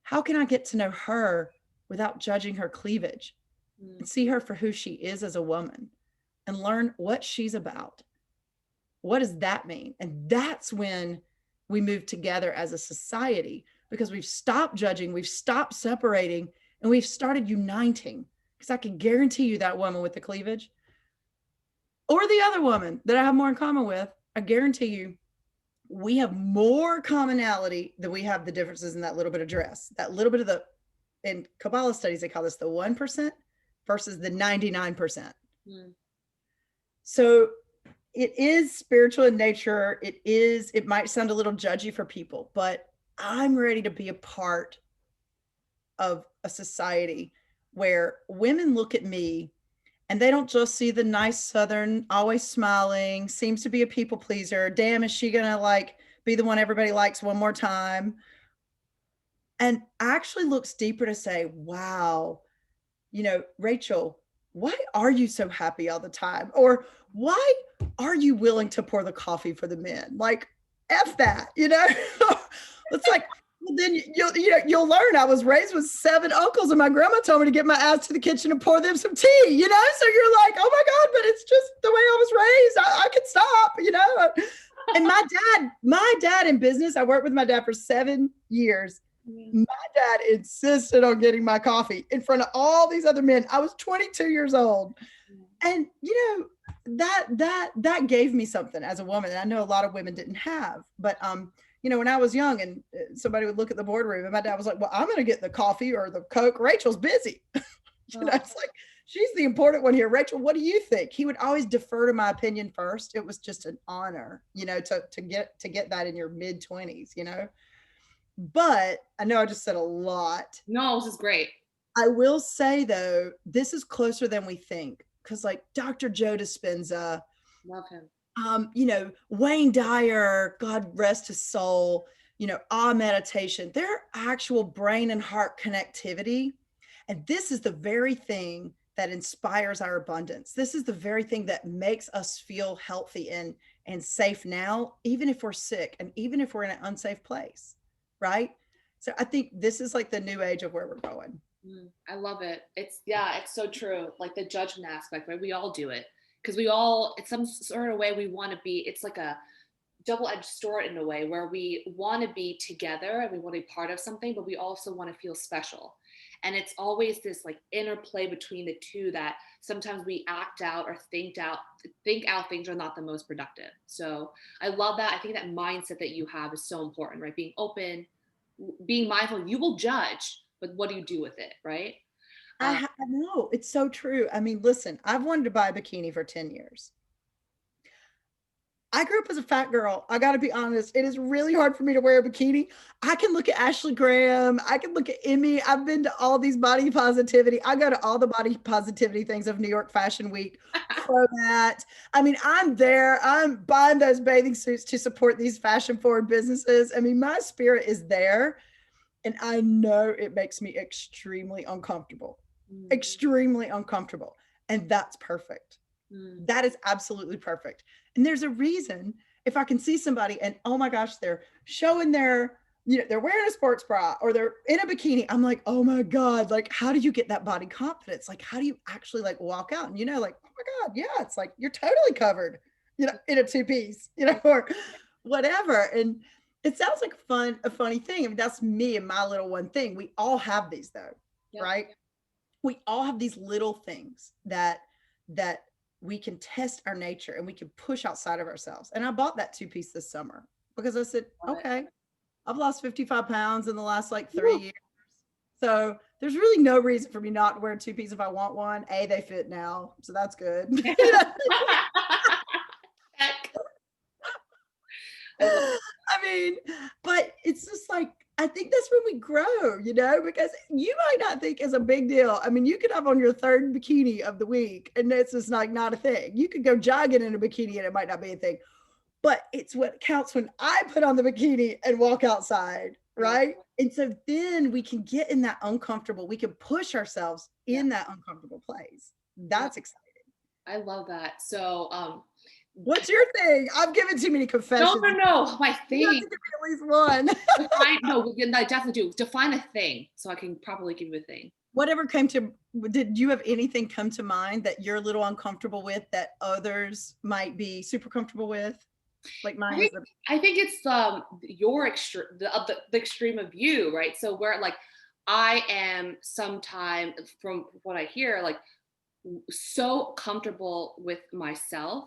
How can I get to know her without judging her cleavage and see her for who she is as a woman and learn what she's about? What does that mean? And that's when we move together as a society because we've stopped judging, we've stopped separating, and we've started uniting. Because I can guarantee you that woman with the cleavage or the other woman that I have more in common with, I guarantee you we have more commonality than we have the differences in that little bit of dress, that little bit of the, in Kabbalah studies, they call this the 1% versus the 99%. So it is spiritual in nature. It might sound a little judgy for people, but I'm ready to be a part of a society where women look at me and they don't just see the nice Southern, always smiling, seems to be a people pleaser. Damn, is she gonna like be the one everybody likes one more time? And actually looks deeper to say, wow, Rachel, why are you so happy all the time? Or why are you willing to pour the coffee for the men? Like, F that, It's like, well, then you'll learn. I was raised with 7 uncles, and my grandma told me to get my ass to the kitchen and pour them some tea, So you're like, oh my God, but it's just the way I was raised. I can stop, And my dad in business, I worked with my dad for 7 years. My dad insisted on getting my coffee in front of all these other men. I was 22 years old. And, that gave me something as a woman. And I know a lot of women didn't have, but, when I was young and somebody would look at the boardroom and my dad was like, well, I'm going to get the coffee or the Coke. Rachel's busy. It's like, she's the important one here. Rachel, what do you think? He would always defer to my opinion first. It was just an honor, to get that in your mid-20s, But I know I just said a lot. No, this is great. I will say, though, this is closer than we think. Because like Dr. Joe Dispenza, love him. Wayne Dyer, God rest his soul, meditation, their actual brain and heart connectivity. And this is the very thing that inspires our abundance. This is the very thing that makes us feel healthy and safe now, even if we're sick and even if we're in an unsafe place. Right. So I think this is like the new age of where we're going. I love it. It's so true. Like the judgment aspect, right? We all do it because we all, it's some sort of way we want to be. It's like a double-edged sword in a way where we want to be together and we want to be part of something, but we also want to feel special. And it's always this like interplay between the two that sometimes we act out or think out things are not the most productive. So I love that. I think that mindset that you have is so important, right? Being open, being mindful. You will judge, but what do you do with it, right? Uh, I know it's so true. I mean, listen, I've wanted to buy a bikini for 10 years. I grew up as a fat girl. I got to be honest. It is really hard for me to wear a bikini. I can look at Ashley Graham. I can look at Emmy. I've been to all these body positivity. I go to all the body positivity things of New York Fashion Week. Chromat. I mean, I'm there. I'm buying those bathing suits to support these fashion forward businesses. I mean, my spirit is there. And I know it makes me extremely uncomfortable. mm, Extremely uncomfortable. And that's perfect. mm, That is absolutely perfect. And there's a reason if I can see somebody and oh my gosh, they're showing their, they're wearing a sports bra or they're in a bikini. I'm like, oh my God, like, how do you get that body confidence? Like, how do you actually like walk out and, like, oh my God, yeah, it's like you're totally covered, in a two piece, or whatever. And it sounds like a funny thing. I mean, that's me and my little one thing. We all have these though, yep. right? We all have these little things that we can test our nature and we can push outside of ourselves. And I bought that two piece this summer because I said, Love it. okay, I've lost 55 pounds in the last like 3 Woo. years. So there's really no reason for me not to wear two piece if I want one. They fit now. So that's good. Heck, I love I mean, but it's just like, I think that's when we grow, because you might not think it's a big deal. I mean, you could have on your third bikini of the week and it's just like not a thing. You could go jogging in a bikini and it might not be a thing, but it's what counts when I put on the bikini and walk outside, it. right? And so then we can get in that uncomfortable, we can push ourselves Yeah. in that uncomfortable place. Yeah. That's exciting. I love that. So, What's your thing? I've given too many no, confessions. no, no. My You have thing. to give me at least one. Define, no, I definitely do. Define a thing so I can properly give you a thing. Whatever came to, did you have anything come to mind that you're a little uncomfortable with that others might be super comfortable with? Like I mine was think I think it's your extreme, the extreme of you, right? So where like I am sometimes from what I hear, like so comfortable with myself,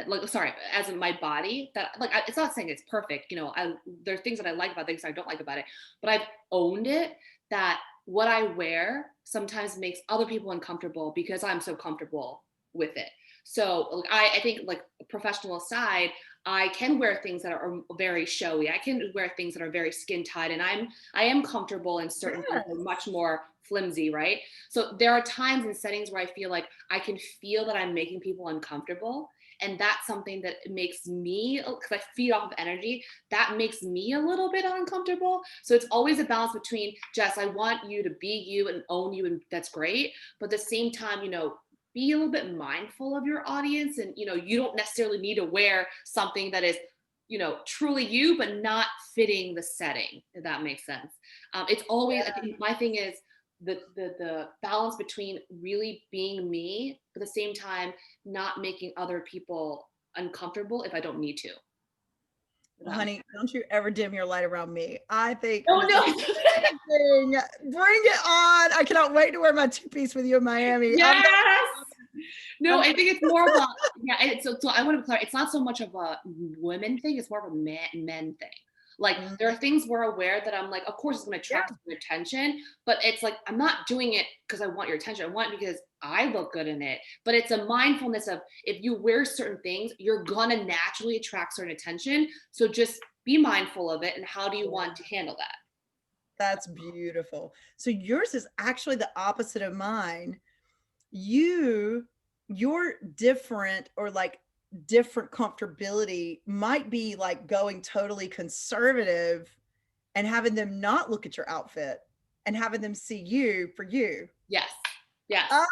like sorry, as in my body that like it's not saying it's perfect, there are things that I like about things I don't like about it, but I've owned it that what I wear sometimes makes other people uncomfortable because I'm so comfortable with it. So like, I think like professional aside, I can wear things that are very showy. I can wear things that are very skin tight, and I am comfortable in certain things that are yes. much more flimsy, right? So there are times and settings where I feel like I can feel that I'm making people uncomfortable. And that's something that makes me, because I feed off of energy, that makes me a little bit uncomfortable. So it's always a balance between, Jess, I want you to be you and own you, and that's great. But at the same time, be a little bit mindful of your audience. And, you don't necessarily need to wear something that is, truly you, but not fitting the setting, if that makes sense. It's always, I think my thing is, the balance between really being me, but at the same time not making other people uncomfortable if I don't need to. Well, honey, don't you ever dim your light around me. I think Oh this is no. amazing. Bring it on. I cannot wait to wear my two piece with you in Miami. Yes. No, I'm I think it's more of a yeah. So I want to be clear. It's not so much of a women thing. It's more of a men thing. Like mm, there are things we're aware that I'm like, of course it's going to attract yeah. your attention, but it's like I'm not doing it because I want your attention. I want it because I look good in it. But it's a mindfulness of if you wear certain things, you're gonna naturally attract certain attention. So just be mindful of it, and how do you want to handle that? That's beautiful. So yours is actually the opposite of mine. You're different, or like different comfortability might be like going totally conservative and having them not look at your outfit and having them see you for you. Yes, yes, Oh,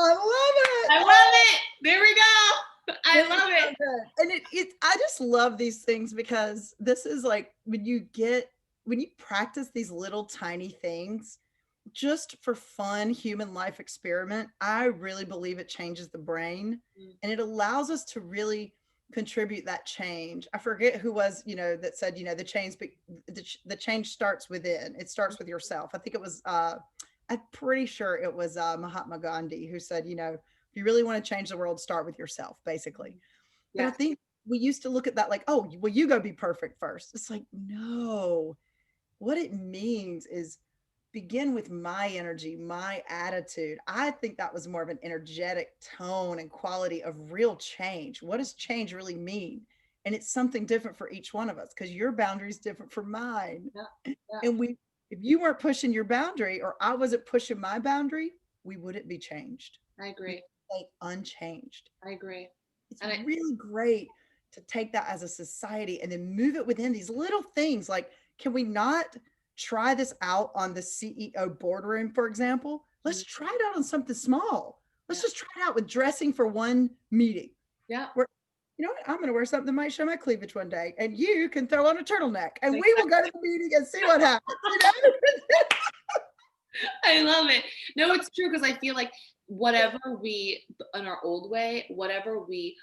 I love it. I love Oh, it. There we go. I this is love so it. good. And I just love these things because this is like when you practice these little tiny things, just for fun human life experiment, I really believe it changes the brain Mm. and it allows us to really contribute that change. I forget who was, that said, the change starts within. It starts with yourself. I think it was I'm pretty sure it was Mahatma Gandhi who said, if you really want to change the world, start with yourself, basically. But I Yes, think we used to look at that like, oh, well, you go be perfect first. It's like, no, what it means is begin with my energy, my attitude. I think that was more of an energetic tone and quality of real change. What does change really mean? And it's something different for each one of us because your boundary is different from mine. yeah, yeah, And if you weren't pushing your boundary or I wasn't pushing my boundary, we wouldn't be changed. I We agree. stay unchanged. I agree. It's And I, really great to take that as a society and then move it within these little things. Like, can we not try this out on the CEO boardroom, for example? Let's mm, try it out on something small. Let's yeah, just try it out with dressing for one meeting. yeah, Where, you know what? I'm going to wear something that might show my cleavage one day, and you can throw on a turtleneck, and we will exactly. go to the meeting and see what happens. I love it. No, it's true because I feel like whatever we, in our old way, whatever we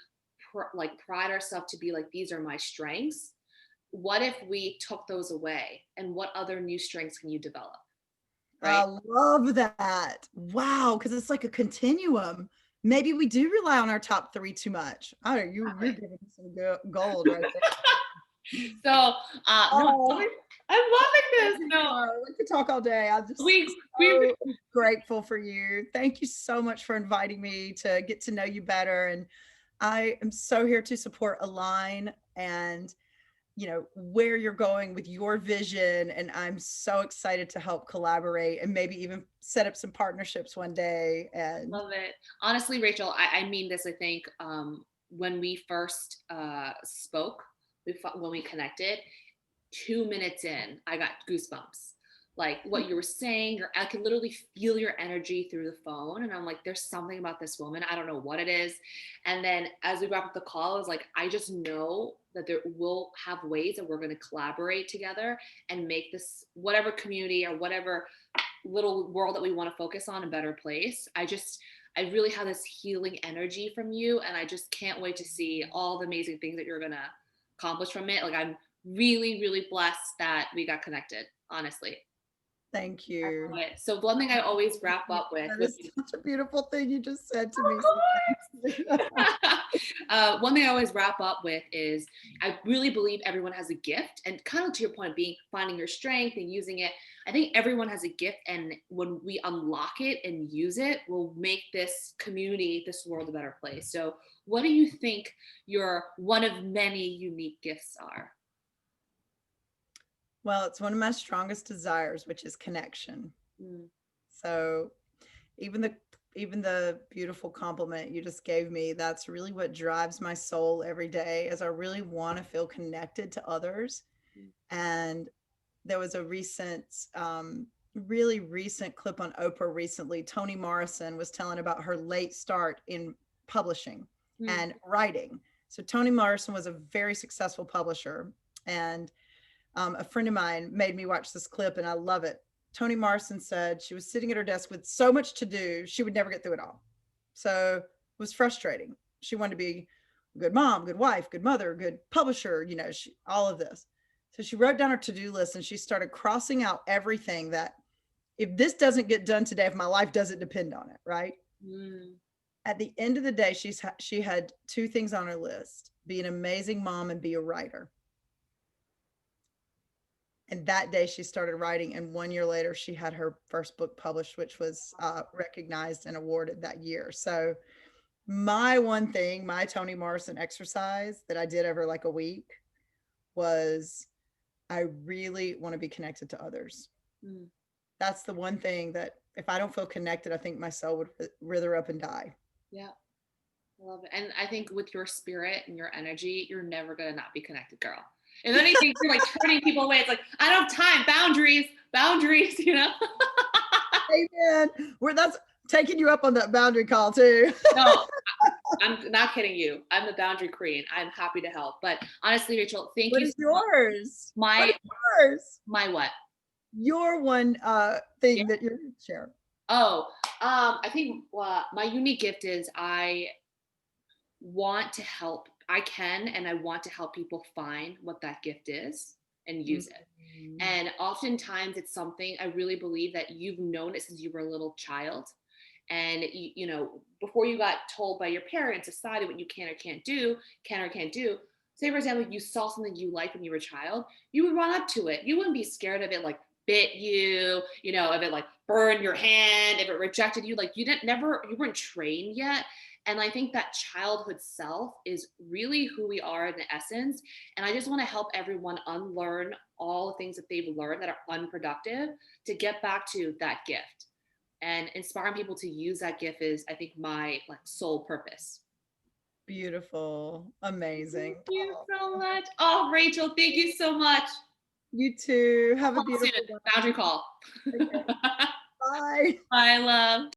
like pride ourselves to be like, these are my strengths. What if we took those away? And what other new strengths can you develop? Right? I love that. Wow, because it's like a continuum. Maybe we do rely on our top three too much. I don't know, you're giving me some gold right there. So, no, Oh, I'm loving this. No, we could talk all day. I'm just we so grateful for you. Thank you so much for inviting me to get to know you better. And I am so here to support Align and where you're going with your vision, and I'm so excited to help collaborate and maybe even set up some partnerships one day. And love it. Honestly, Rachel, I mean this. I think when we first spoke, when we connected, 2 minutes in, I got goosebumps. Like what you were saying, I could literally feel your energy through the phone. And I'm like, there's something about this woman. I don't know what it is. And then as we wrap up the call, I was like, I just know that there will have ways that we're going to collaborate together and make this whatever community or whatever little world that we want to focus on a better place. I really have this healing energy from you, and I just can't wait to see all the amazing things that you're going to accomplish from it. Like I'm really, really blessed that we got connected, honestly. thank I you. love it. So one thing I always wrap up with, That is such a beautiful thing you just said to me. of So course. thank you. One thing I always wrap up with is I really believe everyone has a gift, and kind of to your point, being finding your strength and using it. I think everyone has a gift, and when we unlock it and use it, we'll make this community, this world a better place. So, what do you think your one of many unique gifts are? Well, it's one of my strongest desires, which is connection. Mm, So even the even the beautiful compliment you just gave me, that's really what drives my soul every day, as I really want to feel connected to others. mm, And there was a recent really recent clip on Oprah recently. Toni Morrison was telling about her late start in publishing mm, and writing. So Toni Morrison was a very successful publisher, and a friend of mine made me watch this clip, and I love it. Toni Morrison said she was sitting at her desk with so much to do, she would never get through it all. So it was frustrating. She wanted to be a good mom, good wife, good mother, good publisher, all of this. So she wrote down her to-do list and she started crossing out everything that, if this doesn't get done today, if my life doesn't depend on it, right? mm. At the end of the day, she had two things on her list: be an amazing mom and be a writer. And that day she started writing, and 1 year later she had her first book published, which was recognized and awarded that year. So my one thing, my Toni Morrison exercise that I did over like a week, was I really want to be connected to others. Mm. That's the one thing that if I don't feel connected, I think my soul would wither up and die. Yeah, I love it. And I think with your spirit and your energy, you're never gonna not be connected, girl. If anything, you're like turning people away. It's like, I don't have time, boundaries, boundaries, you know? Amen. That's taking you up on that boundary call too. No, I'm not kidding you. I'm the boundary queen. I'm happy to help. But honestly, Rachel, thank What you is so much. yours? What My is yours? my what? your one thing that you're share? Oh, I think my unique gift is I want to help. I can and I want to help people find what that gift is and use it. Mhm. And oftentimes it's something I really believe that you've known it since you were a little child. And before you got told by your parents, society, what you can or can't do. Say, for example, you saw something you liked when you were a child, you would run up to it. You wouldn't be scared of it like bit you, if it like burned your hand, if it rejected you, like you weren't trained yet. And I think that childhood self is really who we are in the essence. And I just want to help everyone unlearn all the things that they've learned that are unproductive to get back to that gift. And inspiring people to use that gift is, I think, my like sole purpose. Beautiful. Thank Amazing. you Oh, so much. Oh, Rachel, thank you so much. you too. I'll Have a call soon. beautiful one. Boundary call. Okay. Bye. Bye, love.